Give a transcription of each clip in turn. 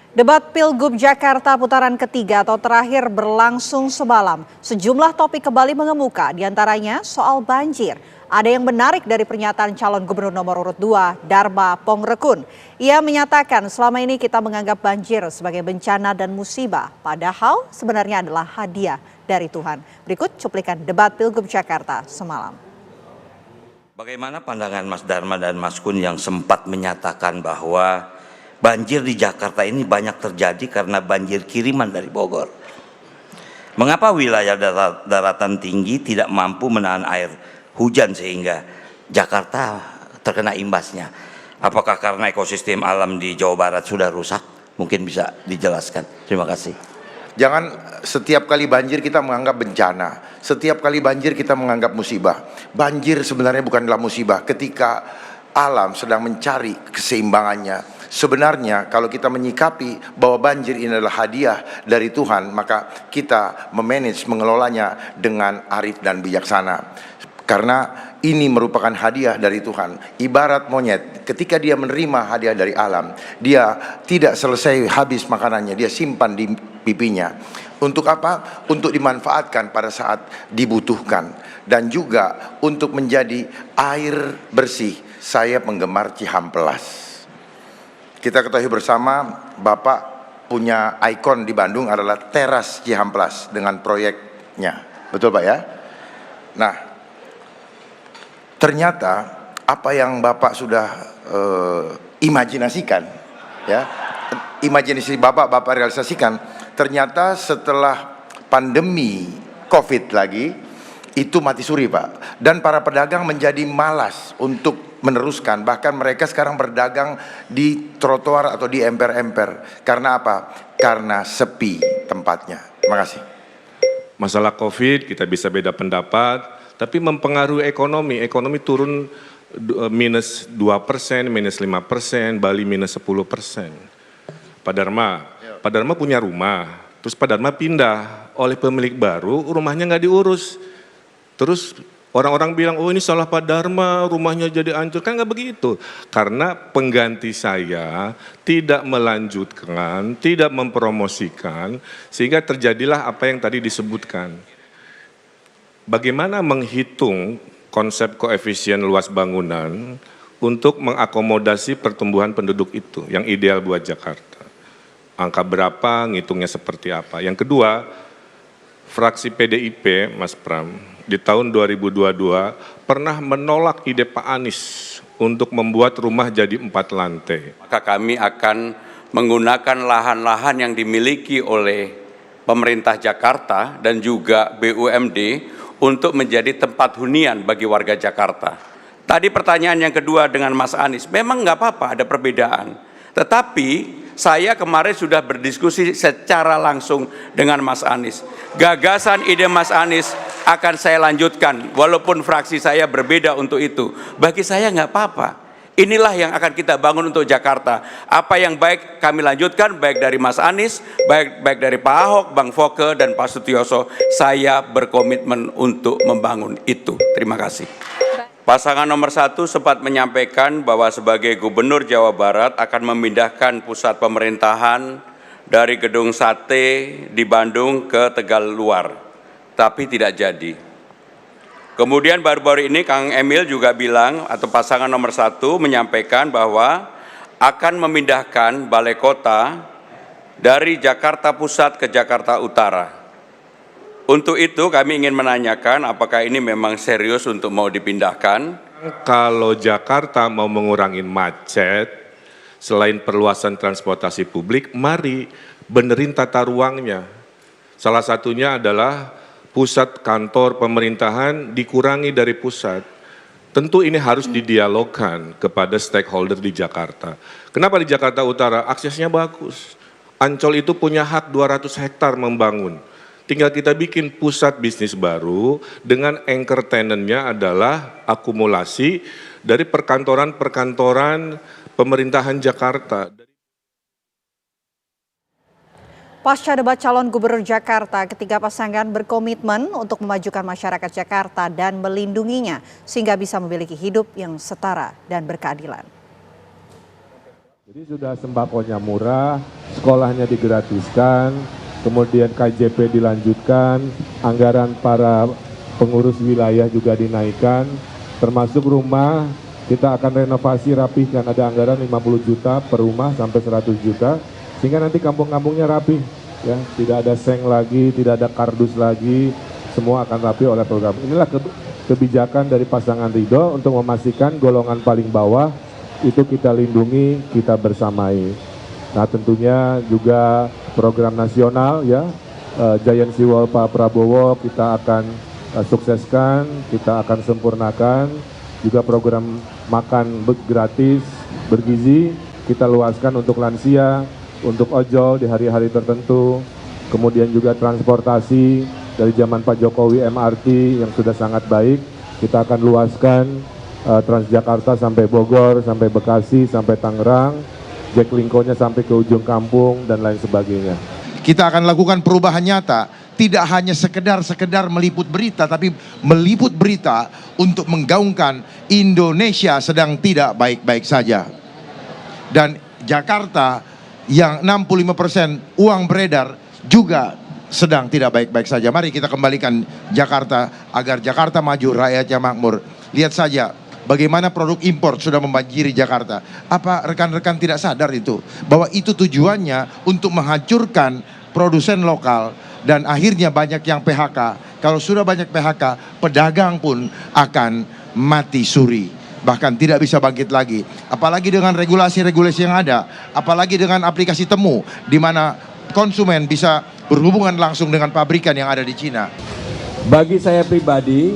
Debat Pilgub Jakarta putaran ketiga atau terakhir berlangsung semalam. Sejumlah topik kembali mengemuka, diantaranya soal banjir. Ada yang menarik dari pernyataan calon gubernur nomor urut 2, Dharma Pongrekun. Ia menyatakan selama ini kita menganggap banjir sebagai bencana dan musibah, padahal sebenarnya adalah hadiah dari Tuhan. Berikut cuplikan debat Pilgub Jakarta semalam. Bagaimana pandangan Mas Dharma dan Mas Kun yang sempat menyatakan bahwa banjir di Jakarta ini banyak terjadi karena banjir kiriman dari Bogor? Mengapa wilayah daratan tinggi tidak mampu menahan air hujan sehingga Jakarta terkena imbasnya? Apakah karena ekosistem alam di Jawa Barat sudah rusak? Mungkin bisa dijelaskan. Terima kasih. Jangan setiap kali banjir kita menganggap bencana. Setiap kali banjir kita menganggap musibah. Banjir sebenarnya bukanlah musibah. Ketika alam sedang mencari keseimbangannya, sebenarnya kalau kita menyikapi bahwa banjir ini adalah hadiah dari Tuhan, maka kita memanage, mengelolanya dengan arif dan bijaksana. Karena ini merupakan hadiah dari Tuhan. Ibarat monyet, ketika dia menerima hadiah dari alam, dia tidak selesai habis makanannya, dia simpan di pipinya. Untuk apa? Untuk dimanfaatkan pada saat dibutuhkan. Dan juga untuk menjadi air bersih. Saya penggemar Cihampelas. Kita ketahui bersama, Bapak punya ikon di Bandung adalah teras Cihampelas dengan proyeknya. Betul Pak ya? Nah, ternyata apa yang Bapak sudah imajinasikan, ya, imajinasi Bapak realisasikan, ternyata setelah pandemi COVID lagi, itu mati suri Pak. Dan para pedagang menjadi malas untuk meneruskan. Bahkan mereka sekarang berdagang di trotoar atau di emper-emper. Karena apa? Karena sepi tempatnya. Terima kasih. Masalah COVID kita bisa beda pendapat, tapi mempengaruhi ekonomi. Ekonomi turun minus 2%, minus 5%, Bali minus 10%. Pak Dharma punya rumah, terus Pak Dharma pindah oleh pemilik baru, rumahnya nggak diurus. Terus orang-orang bilang, oh ini salah Pak Dharma, rumahnya jadi hancur. Kan nggak begitu. Karena pengganti saya tidak melanjutkan, tidak mempromosikan, sehingga terjadilah apa yang tadi disebutkan. Bagaimana menghitung konsep koefisien luas bangunan untuk mengakomodasi pertumbuhan penduduk itu yang ideal buat Jakarta? Angka berapa, ngitungnya seperti apa? Yang kedua, fraksi PDIP, Mas Pram, di tahun 2022 pernah menolak ide Pak Anies untuk membuat rumah jadi 4 lantai. Maka kami akan menggunakan lahan-lahan yang dimiliki oleh pemerintah Jakarta dan juga BUMD untuk menjadi tempat hunian bagi warga Jakarta. Tadi pertanyaan yang kedua dengan Mas Anies, memang nggak apa-apa ada perbedaan. Tetapi saya kemarin sudah berdiskusi secara langsung dengan Mas Anies. Gagasan ide Mas Anies akan saya lanjutkan, walaupun fraksi saya berbeda untuk itu. Bagi saya nggak apa-apa. Inilah yang akan kita bangun untuk Jakarta. Apa yang baik kami lanjutkan, baik dari Mas Anies, baik dari Pak Ahok, Bang Foke, dan Pak Sutioso. Saya berkomitmen untuk membangun itu. Terima kasih. Pasangan nomor 1 sempat menyampaikan bahwa sebagai Gubernur Jawa Barat akan memindahkan pusat pemerintahan dari Gedung Sate di Bandung ke Tegal Luar, tapi tidak jadi. Kemudian baru-baru ini Kang Emil juga bilang, atau pasangan nomor 1 menyampaikan bahwa akan memindahkan Balai Kota dari Jakarta Pusat ke Jakarta Utara. Untuk itu kami ingin menanyakan apakah ini memang serius untuk mau dipindahkan? Kalau Jakarta mau mengurangi macet, selain perluasan transportasi publik, mari benerin tata ruangnya. Salah satunya adalah pusat kantor pemerintahan dikurangi dari pusat. Tentu ini harus didialogkan kepada stakeholder di Jakarta. Kenapa di Jakarta Utara? Aksesnya bagus. Ancol itu punya hak 200 hektar membangun. Tinggal kita bikin pusat bisnis baru dengan anchor tenant-nya adalah akumulasi dari perkantoran-perkantoran pemerintahan Jakarta. Pasca debat calon gubernur Jakarta, ketiga pasangan berkomitmen untuk memajukan masyarakat Jakarta dan melindunginya sehingga bisa memiliki hidup yang setara dan berkeadilan. Jadi sudah sembakonya murah, sekolahnya digratiskan, kemudian KJP dilanjutkan, anggaran para pengurus wilayah juga dinaikkan, termasuk rumah kita akan renovasi rapihkan, ada anggaran 50 juta per rumah sampai 100 juta, sehingga nanti kampung-kampungnya rapih, ya, tidak ada seng lagi, tidak ada kardus lagi, semua akan rapi oleh program. Inilah kebijakan dari pasangan Ridho untuk memastikan golongan paling bawah itu kita lindungi, kita bersamai. Nah tentunya juga program nasional ya, Giant Sea Wall Pak Prabowo kita akan sukseskan, kita akan sempurnakan. Juga program makan gratis, bergizi, kita luaskan untuk lansia, untuk ojol di hari-hari tertentu. Kemudian juga transportasi dari zaman Pak Jokowi MRT yang sudah sangat baik, kita akan luaskan Transjakarta sampai Bogor, sampai Bekasi, sampai Tangerang, Jaklingko-nya sampai ke ujung kampung dan lain sebagainya. Kita akan lakukan perubahan nyata, tidak hanya sekedar meliput berita, tapi meliput berita untuk menggaungkan Indonesia sedang tidak baik-baik saja. Dan Jakarta yang 65% uang beredar juga sedang tidak baik-baik saja. Mari kita kembalikan Jakarta agar Jakarta maju, rakyatnya makmur. Lihat saja bagaimana produk impor sudah membanjiri Jakarta. Apa rekan-rekan tidak sadar itu? Bahwa itu tujuannya untuk menghancurkan produsen lokal dan akhirnya banyak yang PHK. Kalau sudah banyak PHK, pedagang pun akan mati suri. Bahkan tidak bisa bangkit lagi. Apalagi dengan regulasi-regulasi yang ada. Apalagi dengan aplikasi temu di mana konsumen bisa berhubungan langsung dengan pabrikan yang ada di Cina. Bagi saya pribadi,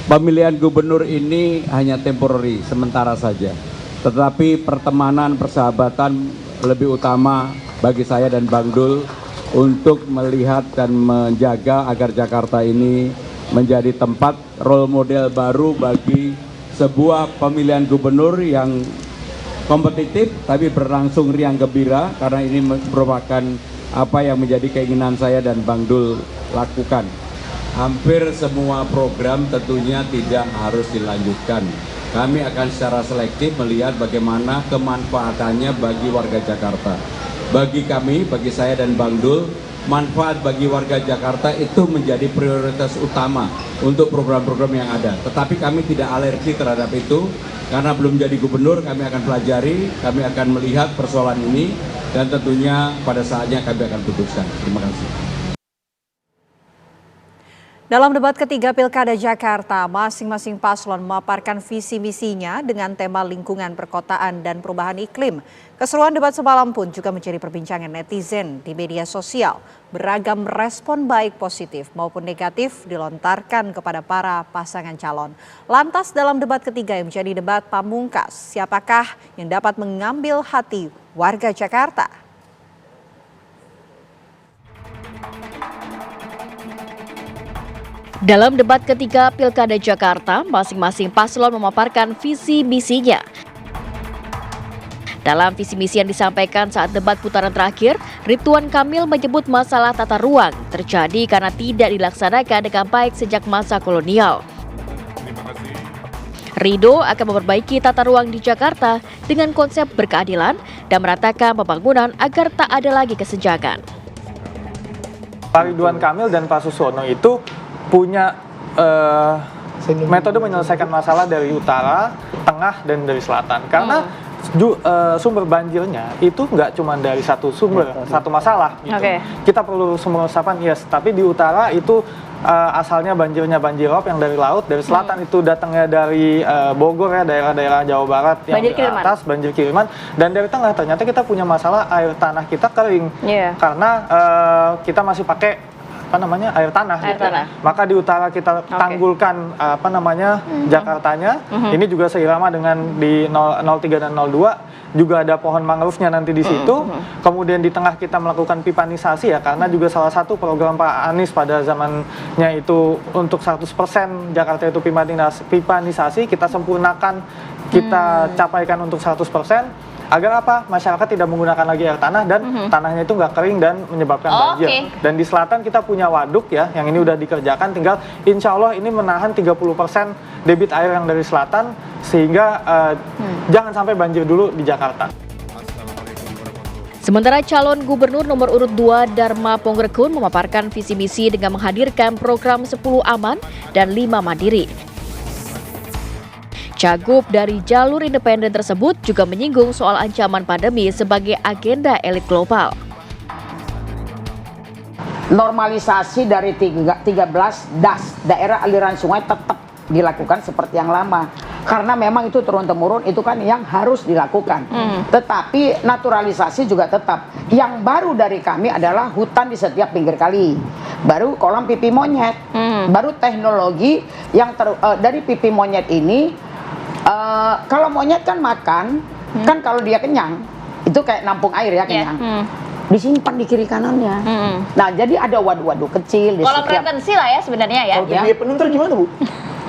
pemilihan gubernur ini hanya temporary, sementara saja. Tetapi pertemanan, persahabatan lebih utama bagi saya dan Bang Dul untuk melihat dan menjaga agar Jakarta ini menjadi tempat role model baru bagi sebuah pemilihan gubernur yang kompetitif tapi berlangsung riang gembira, karena ini merupakan apa yang menjadi keinginan saya dan Bang Dul lakukan. Hampir semua program tentunya tidak harus dilanjutkan. Kami akan secara selektif melihat bagaimana kemanfaatannya bagi warga Jakarta. Bagi kami, bagi saya dan Bang Dul, manfaat bagi warga Jakarta itu menjadi prioritas utama untuk program-program yang ada. Tetapi kami tidak alergi terhadap itu, karena belum jadi gubernur. Kami akan pelajari, kami akan melihat persoalan ini, dan tentunya pada saatnya kami akan putuskan. Terima kasih. Dalam debat ketiga Pilkada Jakarta, masing-masing paslon memaparkan visi misinya dengan tema lingkungan, perkotaan, dan perubahan iklim. Keseruan debat semalam pun juga menjadi perbincangan netizen di media sosial. Beragam respon baik positif maupun negatif dilontarkan kepada para pasangan calon. Lantas dalam debat ketiga yang menjadi debat pamungkas, siapakah yang dapat mengambil hati warga Jakarta? Dalam debat ketiga Pilkada Jakarta, masing-masing paslon memaparkan visi misinya. Dalam visi misi yang disampaikan saat debat putaran terakhir, Ridwan Kamil menyebut masalah tata ruang terjadi karena tidak dilaksanakan dengan baik sejak masa kolonial. Ridho akan memperbaiki tata ruang di Jakarta dengan konsep berkeadilan dan meratakan pembangunan agar tak ada lagi kesenjangan. Pak Ridwan Kamil dan Pak Susono itu punya metode menyelesaikan masalah dari utara, tengah, dan dari selatan. Karena sumber banjirnya itu nggak cuma dari satu sumber, satu masalah. Gitu. Kita perlu sumber resapan, yes. Tapi di utara itu asalnya banjirnya banjirop yang dari laut, dari selatan itu datangnya dari Bogor ya, daerah-daerah Jawa Barat yang di atas, banjir kiriman. Dan dari tengah ternyata kita punya masalah air tanah kita kering. Karena kita masih pakai air tanah. Maka di utara kita tanggulkan Jakartanya. Ini juga seirama dengan di 03 dan 02 juga ada pohon mangrove-nya nanti di situ. Kemudian di tengah kita melakukan pipanisasi ya, karena juga salah satu program Pak Anies pada zamannya itu untuk 100% Jakarta itu pipanisasi, kita sempurnakan, kita capaikan untuk 100%. Agar apa? Masyarakat tidak menggunakan lagi air tanah dan tanahnya itu nggak kering dan menyebabkan banjir. Dan di selatan kita punya waduk ya, yang ini udah dikerjakan, tinggal insya Allah ini menahan 30% debit air yang dari selatan, sehingga jangan sampai banjir dulu di Jakarta. Sementara calon gubernur nomor urut 2 Dharma Pongrekun memaparkan visi misi dengan menghadirkan program 10 aman dan 5 mandiri. Cagup dari jalur independen tersebut juga menyinggung soal ancaman pandemi sebagai agenda elit global. Normalisasi dari 13 DAS, daerah aliran sungai, tetap dilakukan seperti yang lama. Karena memang itu turun-temurun, itu kan yang harus dilakukan. Tetapi naturalisasi juga tetap. Yang baru dari kami adalah hutan di setiap pinggir kali. Baru kolam pipi monyet. Baru teknologi yang dari pipi monyet ini, kalau monyet kan makan, kan kalau dia kenyang, itu kayak nampung air ya, kenyang. Disimpan di kiri kanannya. Nah, jadi ada waduk-waduk kecil di kolam setiap. retensi lah ya sebenarnya ya. Kalau dia penuh ntar gimana, Bu?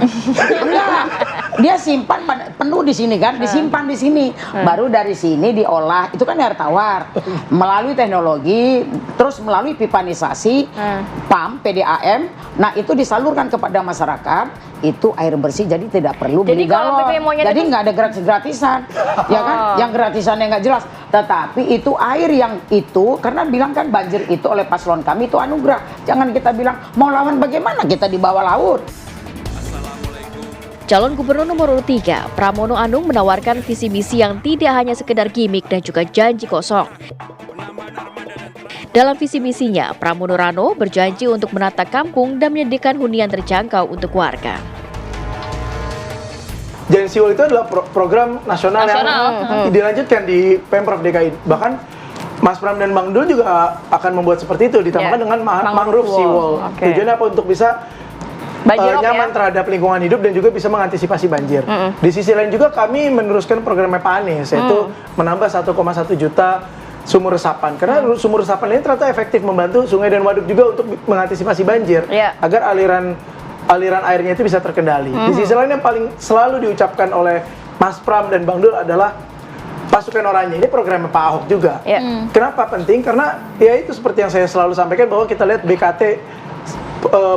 Enggak, dia simpan penuh di sini kan, disimpan di sini. Baru dari sini diolah, itu kan air tawar. Melalui teknologi, terus melalui pipanisasi, PAM, PDAM. Nah, itu disalurkan kepada masyarakat. Itu air bersih, jadi tidak perlu Jadi beli kalau galon. pipi monyet Jadi itu- nggak ada gratis-gratisan, ya kan? Yang gratisannya nggak jelas. Tetapi itu air yang itu, karena bilang kan banjir itu oleh paslon kami itu anugerah. Jangan kita bilang mau lawan bagaimana, kita di bawah laut. Calon gubernur nomor urut 3, Pramono Anung menawarkan visi misi yang tidak hanya sekedar gimmick dan juga janji kosong. Dalam visi misinya, Pramono Rano berjanji untuk menata kampung dan menyediakan hunian terjangkau untuk warga. Jansiwal itu adalah program nasional yang dilanjutkan di Pemprov DKI. Bahkan Mas Pram dan Bang Dul juga akan membuat seperti itu, ditambahkan dengan mangrove seawall. Tujuannya apa? Untuk bisa nyaman terhadap lingkungan hidup dan juga bisa mengantisipasi banjir. Di sisi lain juga kami meneruskan programnya Pak Anies, yaitu menambah 1,1 juta sumur resapan. Karena sumur resapan ini ternyata efektif membantu sungai dan waduk juga untuk mengantisipasi banjir, agar aliran airnya itu bisa terkendali. Di sisi lain yang paling selalu diucapkan oleh Mas Pram dan Bang Dul adalah pasukan oranye. Ini programnya Pak Ahok juga. Kenapa penting? Karena ya itu seperti yang saya selalu sampaikan, bahwa kita lihat BKT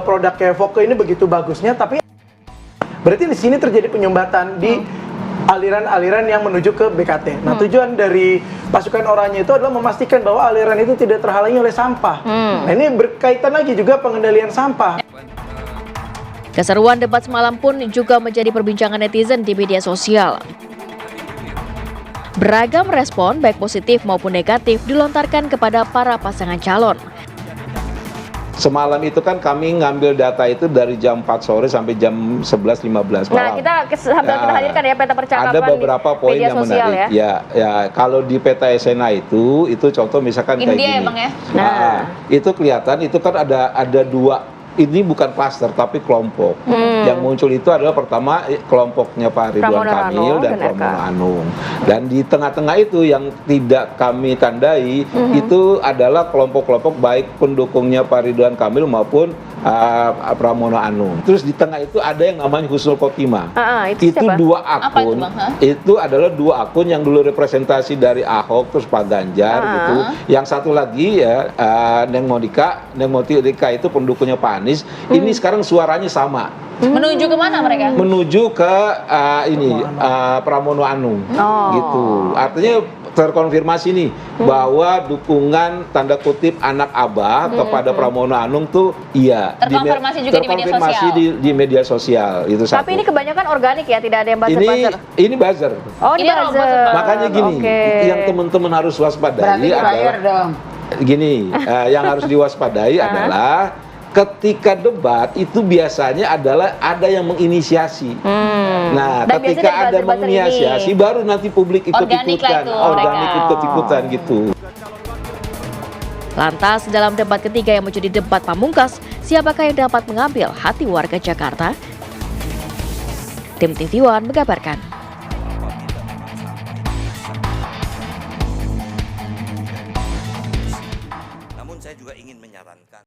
produknya Voke ini begitu bagusnya, tapi berarti di sini terjadi penyumbatan di aliran-aliran yang menuju ke BKT. Nah, tujuan dari pasukan oranye itu adalah memastikan bahwa aliran itu tidak terhalangi oleh sampah. Nah, ini berkaitan lagi juga pengendalian sampah. Keseruan debat semalam pun juga menjadi perbincangan netizen di media sosial. Beragam respon baik positif maupun negatif dilontarkan kepada para pasangan calon. Semalam itu kan kami ngambil data itu dari jam 4 sore sampai jam 11.15 malam. Nah, kita sambil kita hadirkan ya peta percakapan ada beberapa di poin media yang sosial menarik. ya. Ya, kalau di peta SNA itu contoh misalkan Ini kayak dia gini. ya, Bang ya? Nah, itu kelihatan itu kan ada dua. Ini bukan klaster tapi kelompok. Yang muncul itu adalah pertama kelompoknya Pak Ridwan Kamil dan Pramono Anung. Dan di tengah-tengah itu yang tidak kami tandai itu adalah kelompok-kelompok baik pendukungnya Pak Ridwan Kamil maupun Pramono Anung. Terus di tengah itu ada yang namanya Husnul Khotimah. Itu dua akun. Itu adalah dua akun yang dulu representasi dari Ahok terus Pak Ganjar gitu. Yang satu lagi ya Neng Monika itu pendukungnya Pak Anies. Ini sekarang suaranya sama. Menuju ke mana mereka? Menuju ke Pramono Anung. Gitu. Artinya terkonfirmasi nih bahwa dukungan tanda kutip anak Abah kepada Pramono Anung tuh iya Terkonfirmasi juga di media sosial. di media sosial itu satu. Tapi ini kebanyakan organik ya, tidak ada yang buzzer-buzzer. Ini buzzer. Oh, ini buzzer. Makanya gini, yang teman-teman harus waspadai adalah gini, yang harus diwaspadai adalah ketika debat itu biasanya adalah ada yang menginisiasi. Nah, Dan ketika ada menginisiasi baru nanti publik ikut-ikutan, organik ikut-ikutan gitu. Lantas dalam debat ketiga yang menjadi debat pamungkas, siapakah yang dapat mengambil hati warga Jakarta? Tim TV One mengabarkan.